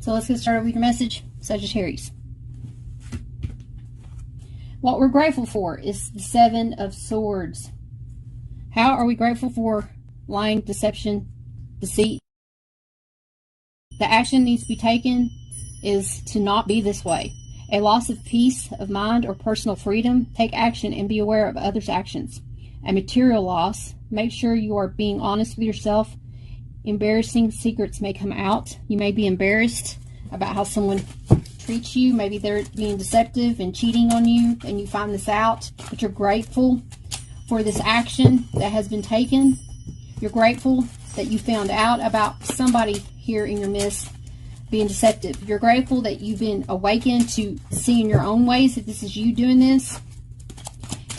So let's get started with your message, Sagittarius. What we're grateful for is the Seven of Swords. How are we grateful for lying, deception, deceit? The action needs to be taken is to not be this way. A loss of peace of mind or personal freedom. Take action and be aware of others' actions. A material loss. Make sure you are being honest with yourself. Embarrassing secrets may come out. You may be embarrassed about how someone treats you. Maybe they're being deceptive and cheating on you, and you find this out, but you're grateful for this action that has been taken. You're grateful that you found out about somebody here in your midst being deceptive. You're grateful that you've been awakened to seeing your own ways, that this is you doing this,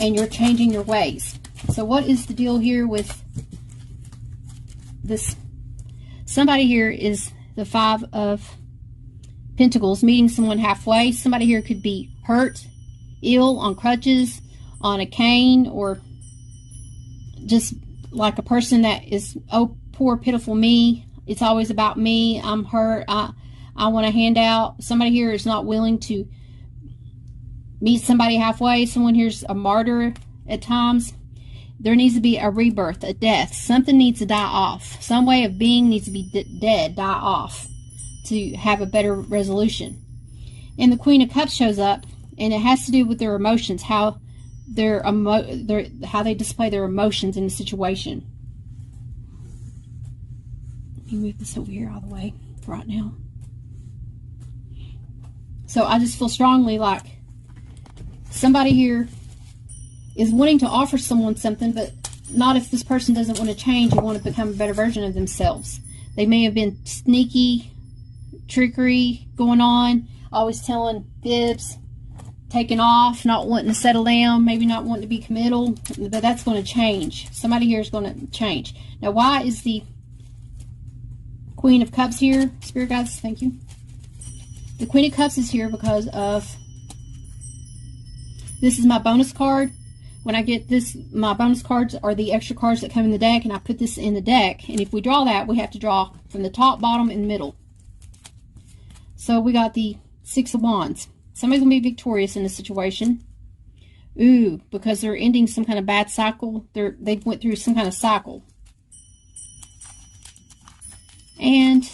and you're changing your ways. So what is the deal here with this? Somebody here is the Five of Pentacles, meeting someone halfway. Somebody here could be hurt, ill, on crutches, on a cane, or just like a person that is, oh, poor, pitiful me. It's always about me. I'm hurt. I want a handout. Somebody here is not willing to meet somebody halfway. Someone here's a martyr at times. There needs to be a rebirth, a death. Something needs to die off. Some way of being needs to be dead, die off, to have a better resolution. And the Queen of Cups shows up, and it has to do with their emotions, how how they display their emotions in the situation. Let me move this over here all the way for right now. So I just feel strongly like somebody here is wanting to offer someone something, but not if this person doesn't want to change and want to become a better version of themselves. They may have been sneaky, trickery going on, always telling fibs, taking off, not wanting to settle down, maybe not wanting to be committal, but that's going to change. Somebody here is going to change. Now, why is the Queen of Cups here? Spirit guides, thank you. The Queen of Cups is here because of, this is my bonus card. When I get this, my bonus cards are the extra cards that come in the deck, and I put this in the deck. And if we draw that, we have to draw from the top, bottom, and middle. So we got the Six of Wands. Somebody's going to be victorious in this situation. Ooh, because they're ending some kind of bad cycle. They went through some kind of cycle. And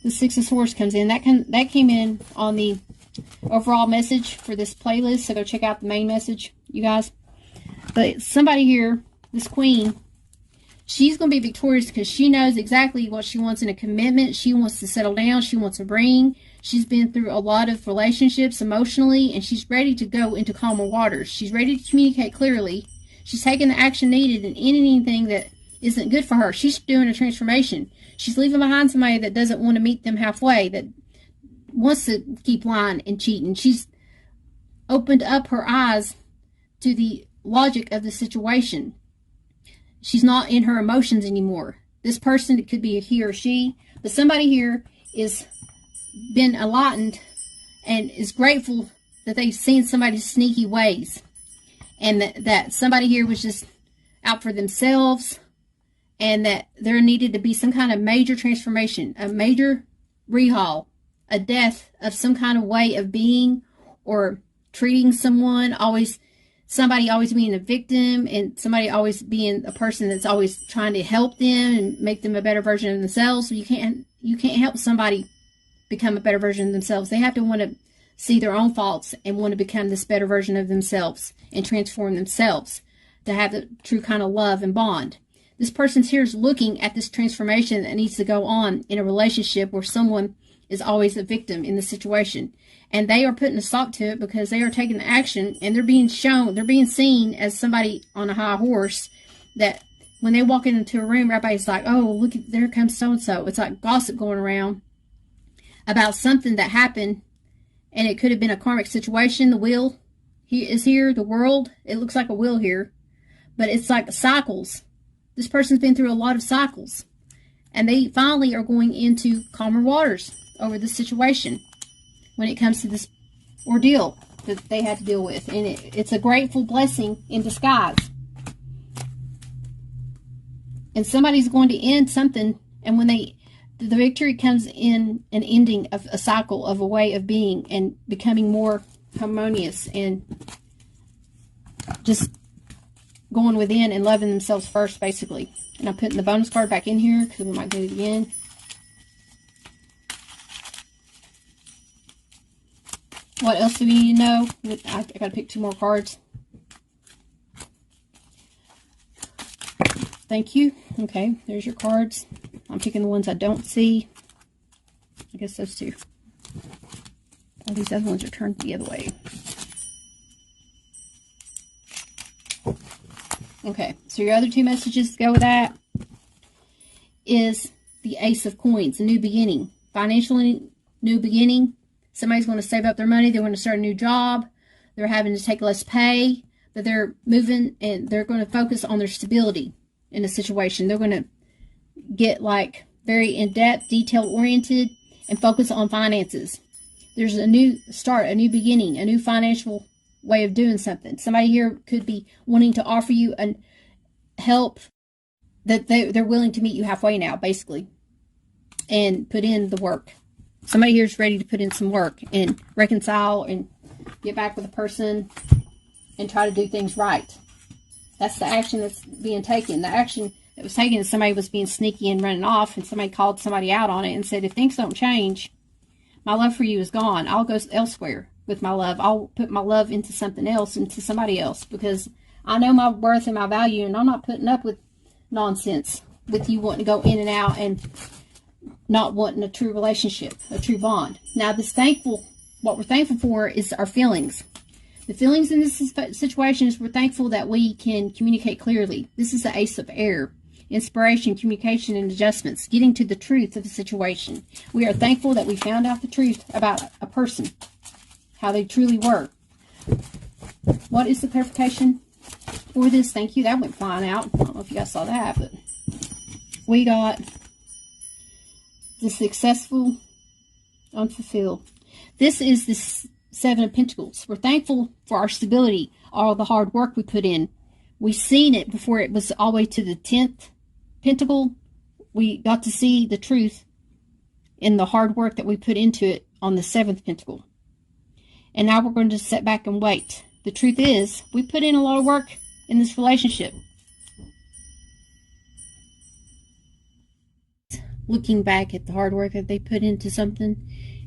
the Six of Swords comes in. That came in on the overall message for this playlist. So go check out the main message, you guys. But somebody here, this Queen, she's going to be victorious because she knows exactly what she wants in a commitment. She wants to settle down. She wants a ring. She's been through a lot of relationships emotionally, and she's ready to go into calmer waters. She's ready to communicate clearly. She's taking the action needed in anything that isn't good for her. She's doing a transformation. She's leaving behind somebody that doesn't want to meet them halfway, that wants to keep lying and cheating. She's opened up her eyes to the logic of the situation. She's not in her emotions anymore. This person, it could be he or she, but somebody here is been enlightened and is grateful that they've seen somebody's sneaky ways, and that somebody here was just out for themselves, and that there needed to be some kind of major transformation, a major rehaul, a death of some kind of way of being or treating someone, somebody always being a victim, and somebody always being a person that's always trying to help them and make them a better version of themselves. So you can't help somebody become a better version of themselves. They have to want to see their own faults and want to become this better version of themselves and transform themselves to have the true kind of love and bond. This person's here is looking at this transformation that needs to go on in a relationship where someone is always a victim in the situation. And they are putting a stop to it because they are taking action, and they're being seen as somebody on a high horse, that when they walk into a room, everybody's like, oh, look, there comes so-and-so. It's like gossip going around about something that happened, and it could have been a karmic situation. The wheel is here, the world. It looks like a wheel here, but it's like cycles. This person's been through a lot of cycles, and they finally are going into calmer waters over this situation when it comes to this ordeal that they had to deal with. And it's a grateful blessing in disguise. And somebody's going to end something, and when they The victory comes in an ending of a cycle of a way of being and becoming more harmonious and just going within and loving themselves first, basically. And I'm putting the bonus card back in here because we might do it again. What else do we need to know? I got to pick 2 more cards. Thank you. Okay, there's your cards. I'm picking the ones I don't see. I guess those 2. All these other ones are turned the other way. Okay, so your other 2 messages to go with that is the Ace of Coins, a new beginning. Financially, new beginning. Somebody's going to save up their money. They're going to start a new job. They're having to take less pay. But they're moving and they're going to focus on their stability in a situation. They're going to get like very in-depth, detail-oriented, and focus on finances. There's a new start, a new beginning, a new financial way of doing something. Somebody here could be wanting to offer you help that they're willing to meet you halfway now, basically, and put in the work. Somebody here is ready to put in some work and reconcile and get back with a person and try to do things right. That's the action that's being taken. The action that was taken is somebody was being sneaky and running off, and somebody called somebody out on it and said, if things don't change, my love for you is gone. I'll go elsewhere with my love. I'll put my love into something else, into somebody else, because I know my worth and my value, and I'm not putting up with nonsense with you wanting to go in and out and not wanting a true relationship, a true bond. Now, what we're thankful for is our feelings. The feelings in this situation is we're thankful that we can communicate clearly. This is the Ace of Air. Inspiration, communication, and adjustments. Getting to the truth of the situation. We are thankful that we found out the truth about a person. How they truly were. What is the clarification for this? Thank you. That went flying out. I don't know if you guys saw that, but we got the successful, unfulfilled. This is the 7 of Pentacles. We're thankful for our stability, all the hard work we put in. We've seen it before it was all the way to the 10th Pentacle. We got to see the truth in the hard work that we put into it on the 7th Pentacle. And now we're going to sit back and wait. The truth is, we put in a lot of work in this relationship. Looking back at the hard work that they put into something,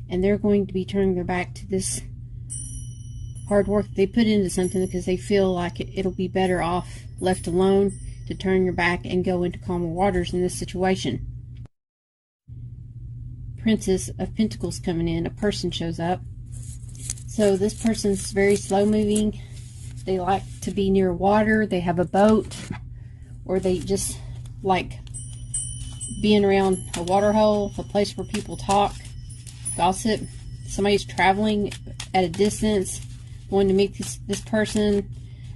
and they're going to be turning their back to this hard work they put into something because they feel like it'll be better off left alone to turn your back and go into calmer waters in this situation. Princess of Pentacles coming in. A person shows up. So this person's very slow moving. They like to be near water. They have a boat, or they just like being around a water hole, a place where people talk, gossip. Somebody's traveling at a distance, going to meet this person.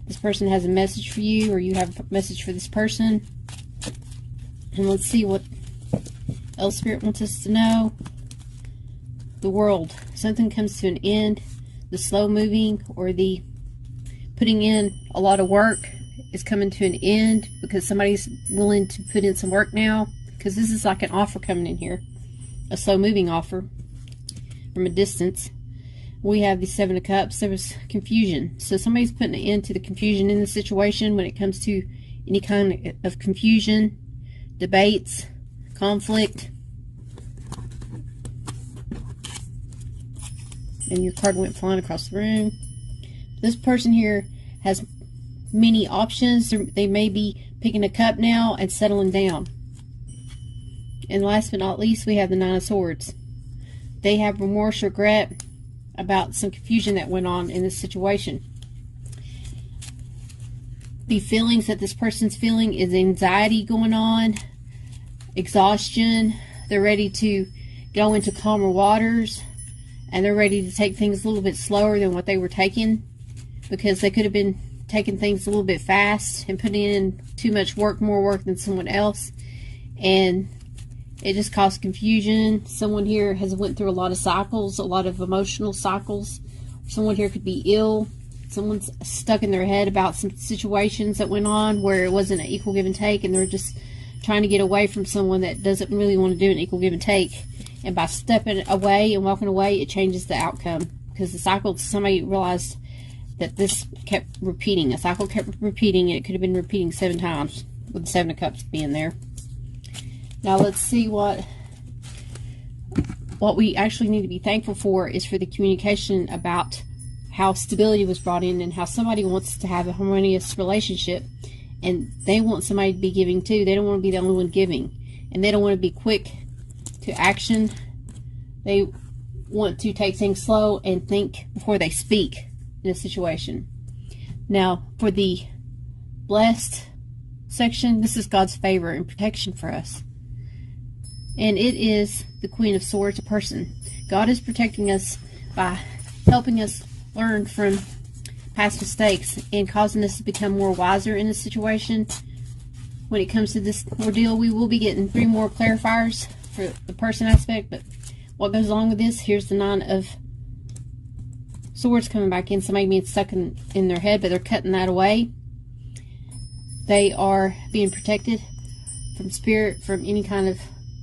This person has a message for you, or you have a message for this person. And let's see what else Spirit wants us to know. The World. Something comes to an end. The slow moving, or the putting in a lot of work, is coming to an end because somebody's willing to put in some work now. Because this is like an offer coming in here. A slow moving offer from a distance. We have the 7 of Cups. There was confusion. So somebody's putting an end to the confusion in the situation when it comes to any kind of confusion, debates, conflict. And your card went flying across the room. This person here has many options. They may be picking a cup now and settling down. And last but not least, we have the 9 of Swords. They have remorse, regret about some confusion that went on in this situation. The feelings that this person's feeling is anxiety going on, exhaustion. They're ready to go into calmer waters, and they're ready to take things a little bit slower than what they were taking, because they could have been taking things a little bit fast and putting in too much work, more work than someone else, and it just caused confusion. Someone here has went through a lot of cycles, a lot of emotional cycles. Someone here could be ill. Someone's stuck in their head about some situations that went on where it wasn't an equal give and take, and they're just trying to get away from someone that doesn't really want to do an equal give and take. And by stepping away and walking away, it changes the outcome. Because the cycle, somebody realized that this kept repeating. A cycle kept repeating, and it could have been repeating 7 times with the 7 of Cups being there. Now let's see what we actually need to be thankful for is for the communication about how stability was brought in and how somebody wants to have a harmonious relationship, and they want somebody to be giving too. They don't want to be the only one giving, and they don't want to be quick to action. They want to take things slow and think before they speak in a situation. Now for the blessed section, this is God's favor and protection for us, and it is the Queen of Swords, a person. God is protecting us by helping us learn from past mistakes and causing us to become more wiser in this situation. When it comes to this ordeal, we will be getting 3 more clarifiers for the person aspect, but what goes along with this, here's the 9 of Swords coming back in. Somebody being stuck in their head, but they're cutting that away. They are being protected from spirit, from any kind of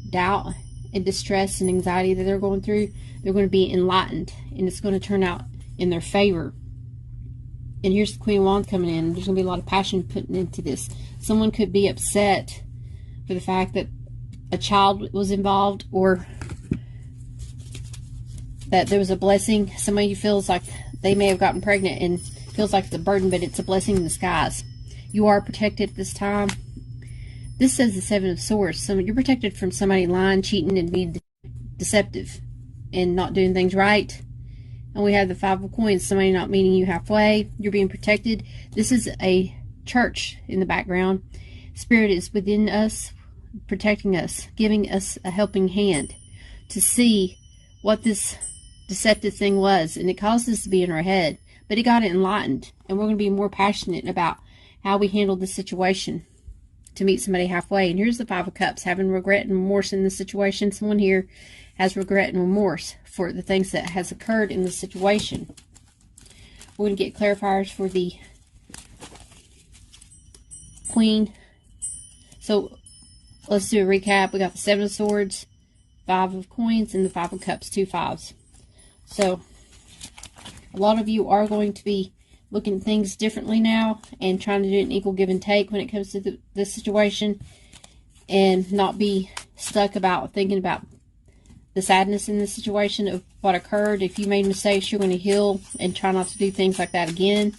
doubt and distress and anxiety that they're going through. They're going to be enlightened, and it's going to turn out in their favor. And here's the Queen of Wands coming in. There's going to be a lot of passion put into this. Someone could be upset for the fact that a child was involved, or that there was a blessing. Somebody feels like they may have gotten pregnant and feels like it's a burden, but it's a blessing in disguise. You are protected at this time. This says the 7 of Swords. So you're protected from somebody lying, cheating, and being deceptive and not doing things right. And we have the 5 of Coins. Somebody not meeting you halfway. You're being protected. This is a church in the background. Spirit is within us, protecting us, giving us a helping hand to see what this deceptive thing was. And it caused us to be in our head, but it got it enlightened. And we're going to be more passionate about how we handle this situation to meet somebody halfway. And here's the 5 of Cups, having regret and remorse in this situation. Someone here has regret and remorse for the things that has occurred in this situation. We're going to get clarifiers for the Queen. So let's do a recap. We got the 7 of Swords, 5 of Coins, and the 5 of Cups, 2 5s. So a lot of you are going to be looking at things differently now and trying to do an equal give and take when it comes to this situation, and not be stuck about thinking about the sadness in this situation of what occurred. If you made mistakes, you're going to heal and try not to do things like that again.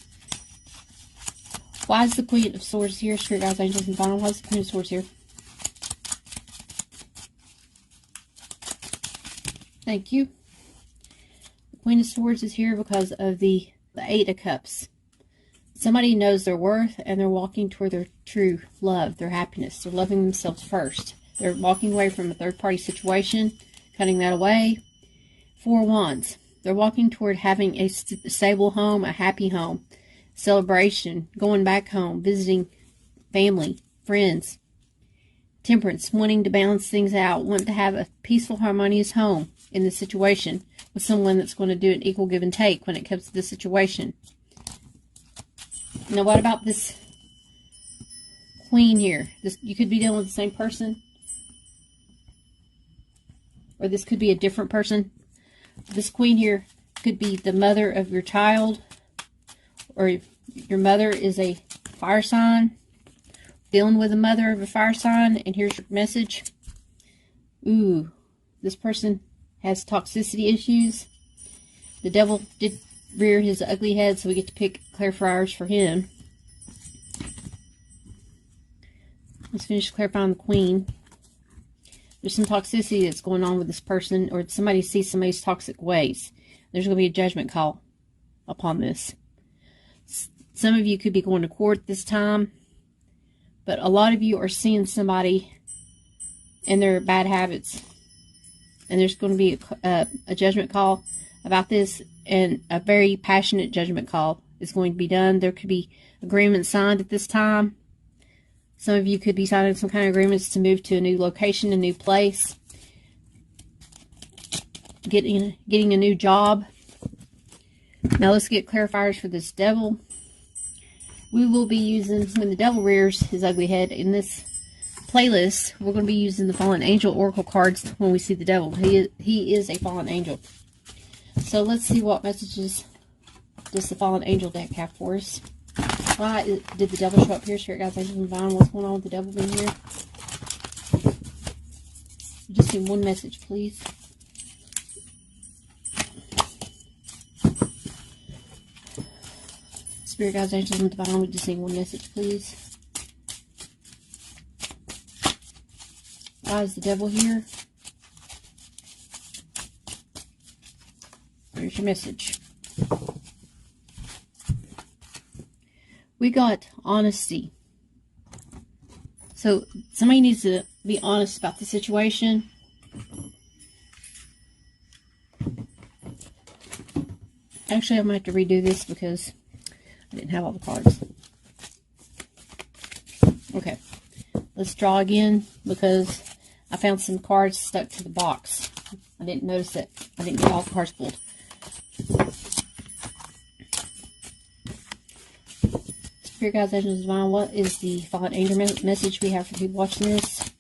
Why is the Queen of Swords here? Spirit guides, angels, and final. Why is the Queen of Swords here? Thank you. The Queen of Swords is here because of the 8 of Cups. Somebody knows their worth, and they're walking toward their true love, their happiness. They're loving themselves first. They're walking away from a third-party situation, cutting that away. 4 Wands. They're walking toward having a stable home, a happy home, celebration, going back home, visiting family, friends. Temperance, wanting to balance things out, wanting to have a peaceful, harmonious home in this situation with someone that's going to do an equal give and take when it comes to this situation. Now, what about this Queen here? You could be dealing with the same person, or this could be a different person. This Queen here could be the mother of your child, or your mother is a fire sign, dealing with a mother of a fire sign. And here's your message. Ooh, this person has toxicity issues. The devil did rear his ugly head, so we get to pick clarifiers for him. Let's finish clarifying the Queen. There's some toxicity that's going on with this person, or somebody sees somebody's toxic ways. There's going to be a judgment call upon this. Some of you could be going to court this time, but a lot of you are seeing somebody and their bad habits. And there's going to be a judgment call about this, and a very passionate judgment call is going to be done. There could be agreements signed at this time. Some of you could be signing some kind of agreements to move to a new location, a new place, getting a new job. Now let's get clarifiers for this devil. We will be using, when the devil rears his ugly head in this playlist, we're going to be using the Fallen Angel Oracle cards when we see the devil. He is a fallen angel. So let's see what messages does the Fallen Angel deck have for us. Why did the devil show up here? Spirit guides, angels, and divine. What's going on with the devil being here? Just need one message, please. Spirit guides, angels, and divine. We just need one message, please. Why is the devil here? There's your message. We got honesty. So somebody needs to be honest about the situation. Actually, I'm going to have to redo this because I didn't have all the cards. Okay. Let's draw again because I found some cards stuck to the box. I didn't notice that. I didn't get all the cards pulled. Spirit guides, angels, divine. What is the Fallen Angel message we have for people watching this?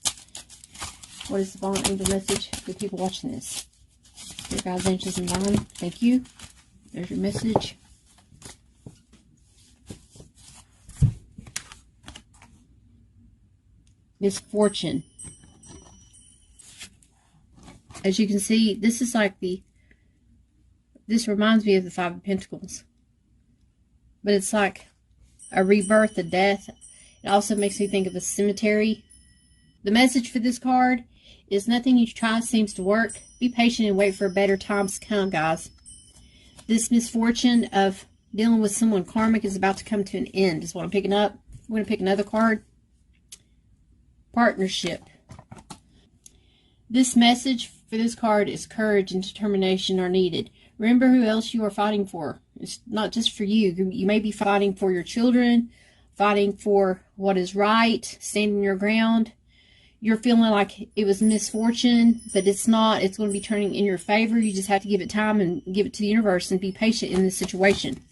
What is the Fallen Angel message for people watching this? Spirit guides, angels, and divine. Thank you. There's your message. Misfortune. As you can see, this is like this reminds me of the Five of Pentacles. But it's like a rebirth, a death. It also makes me think of a cemetery. The message for this card is nothing you try seems to work. Be patient and wait for better times to come, guys. This misfortune of dealing with someone karmic is about to come to an end, is what I'm picking up. We're going to pick another card. Partnership. This message for this card is courage and determination are needed. Remember who else you are fighting for. It's not just for you. You may be fighting for your children, fighting for what is right, standing your ground. You're feeling like it was misfortune, but it's not. It's going to be turning in your favor. You just have to give it time and give it to the universe and be patient in this situation.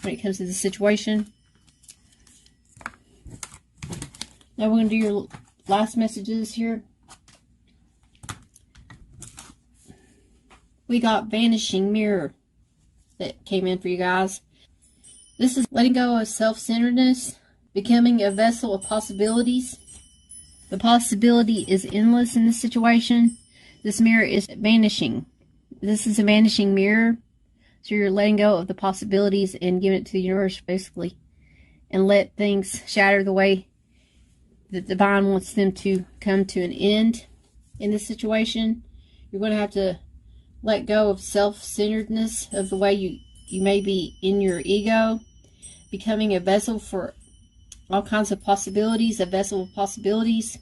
When it comes to this situation. Now we're going to do your last messages here. We got Vanishing Mirror that came in for you guys. This is letting go of self-centeredness, becoming a vessel of possibilities. The possibility is endless in this situation. This mirror is vanishing. This is a vanishing mirror. So you're letting go of the possibilities and giving it to the universe, basically. And let things shatter the way that the divine wants them to come to an end in this situation. You're going to have to let go of self-centeredness, of the way you may be in your ego, becoming a vessel for all kinds of possibilities, a vessel of possibilities.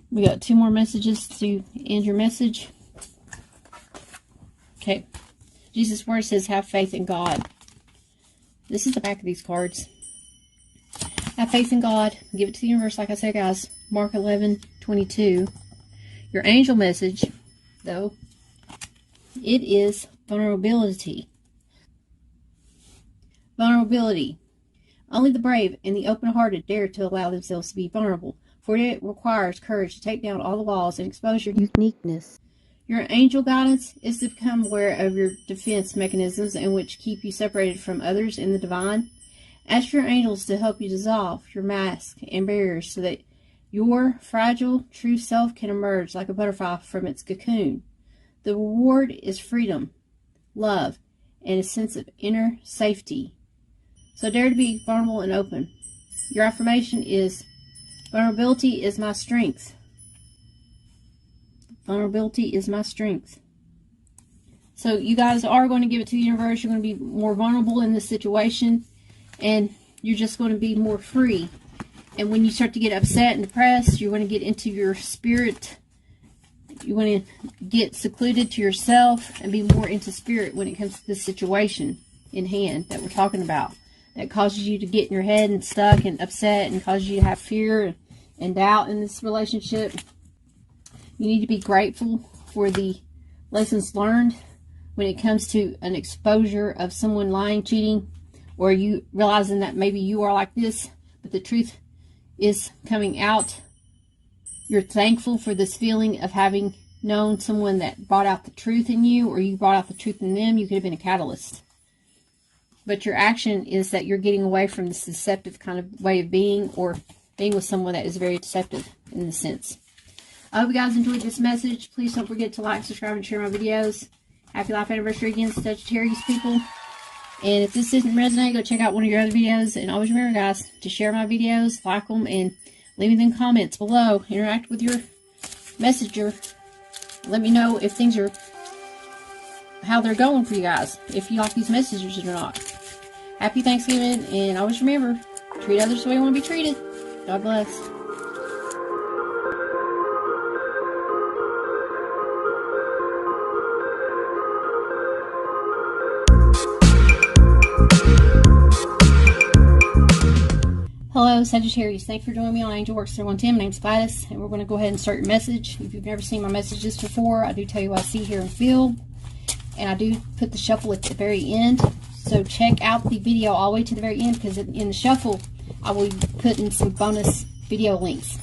We got 2 more messages to end your message. Okay. Jesus' word says, have faith in God. This is the back of these cards. Have faith in God. Give it to the universe, like I said, guys. Mark 11:22. Your angel message, though, it is vulnerability. Vulnerability. Only the brave and the open-hearted dare to allow themselves to be vulnerable, for it requires courage to take down all the walls and expose your uniqueness. Your angel guidance is to become aware of your defense mechanisms in which keep you separated from others in the divine. Ask your angels to help you dissolve your mask and barriers so that your fragile, true self can emerge like a butterfly from its cocoon. The reward is freedom, love, and a sense of inner safety. So dare to be vulnerable and open. Your affirmation is, vulnerability is my strength. Vulnerability is my strength. So you guys are going to give it to the universe. You're going to be more vulnerable in this situation. And you're just going to be more free. And when you start to get upset and depressed, you're going to get into your spirit. You want to get secluded to yourself and be more into spirit when it comes to this situation in hand that we're talking about. That causes you to get in your head and stuck and upset and causes you to have fear and doubt in this relationship. You need to be grateful for the lessons learned when it comes to an exposure of someone lying, cheating, or you realizing that maybe you are like this, but the truth is coming out. You're thankful for this feeling of having known someone that brought out the truth in you, or you brought out the truth in them. You could have been a catalyst. But your action is that you're getting away from this deceptive kind of way of being, or being with someone that is very deceptive in the sense. I hope you guys enjoyed this message. Please don't forget to like, subscribe, and share my videos. Happy life anniversary again, Sagittarius people. And if this didn't resonate, go check out one of your other videos. And always remember, guys, to share my videos, like them, and leave me them comments below. Interact with your messenger. Let me know if things are, how they're going for you guys. If you like these messages or not. Happy Thanksgiving, and always remember, treat others the way you want to be treated. God bless. Hello, Sagittarius. Thanks for joining me on AngelWorks 0110. My name's Gladys, and we're going to go ahead and start your message. If you've never seen my messages before, I do tell you what I see, hear, and feel. And I do put the shuffle at the very end. So check out the video all the way to the very end, because in the shuffle, I will be putting some bonus video links.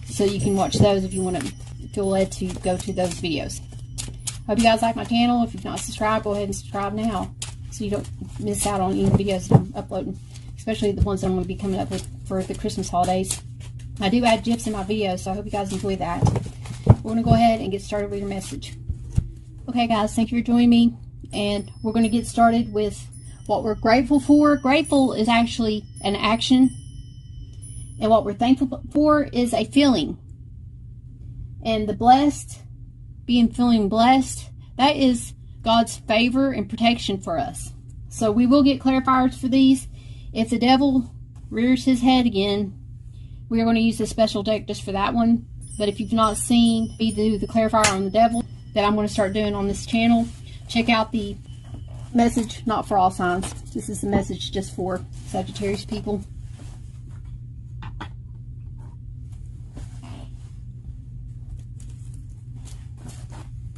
So you can watch those if you want to feel led to go to those videos. Hope you guys like my channel. If you've not subscribed, go ahead and subscribe now, so you don't miss out on any videos that I'm uploading, especially the ones that I'm going to be coming up with for the Christmas holidays. I do add GIFs in my videos, so I hope you guys enjoy that. We're going to go ahead and get started with your message. Okay, guys, thank you for joining me, and we're going to get started with what we're grateful for. Grateful is actually an action, and what we're thankful for is a feeling. And the blessed, feeling blessed, that is God's favor and protection for us. So we will get clarifiers for these. If the devil rears his head again, we are going to use a special deck just for that one. But if you've not seen me do the clarifier on the devil that I'm going to start doing on this channel, check out the message, not for all signs. This is the message just for Sagittarius people.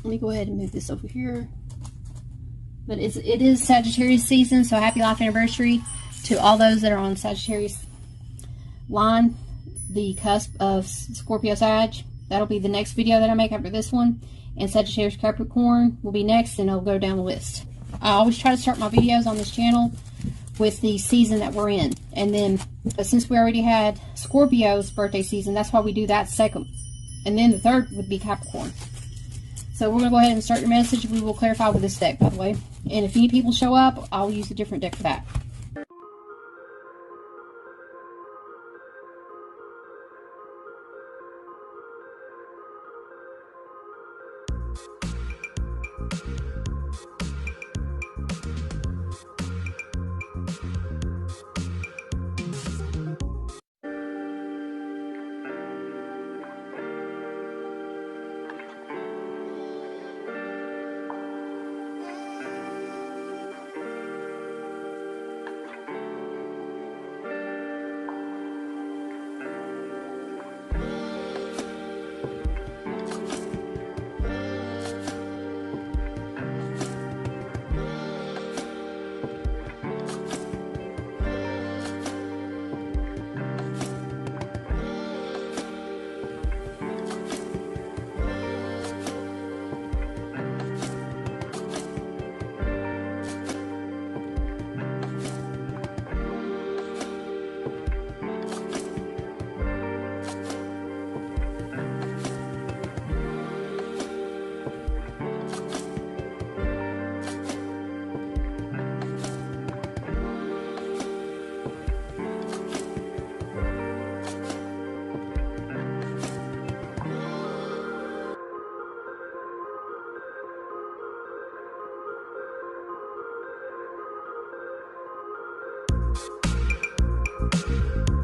Let me go ahead and move this over here. But it is Sagittarius season, so happy life anniversary to all those that are on Sagittarius line, the cusp of Scorpio Sag. That'll be the next video that I make after this one. And Sagittarius Capricorn will be next, and it'll go down the list. I always try to start my videos on this channel with the season that we're in. And then, since we already had Scorpio's birthday season, that's why we do that second. And then the third would be Capricorn. So we're going to go ahead and start your message. We will clarify with this deck, by the way. And if any people show up, I'll use a different deck for that.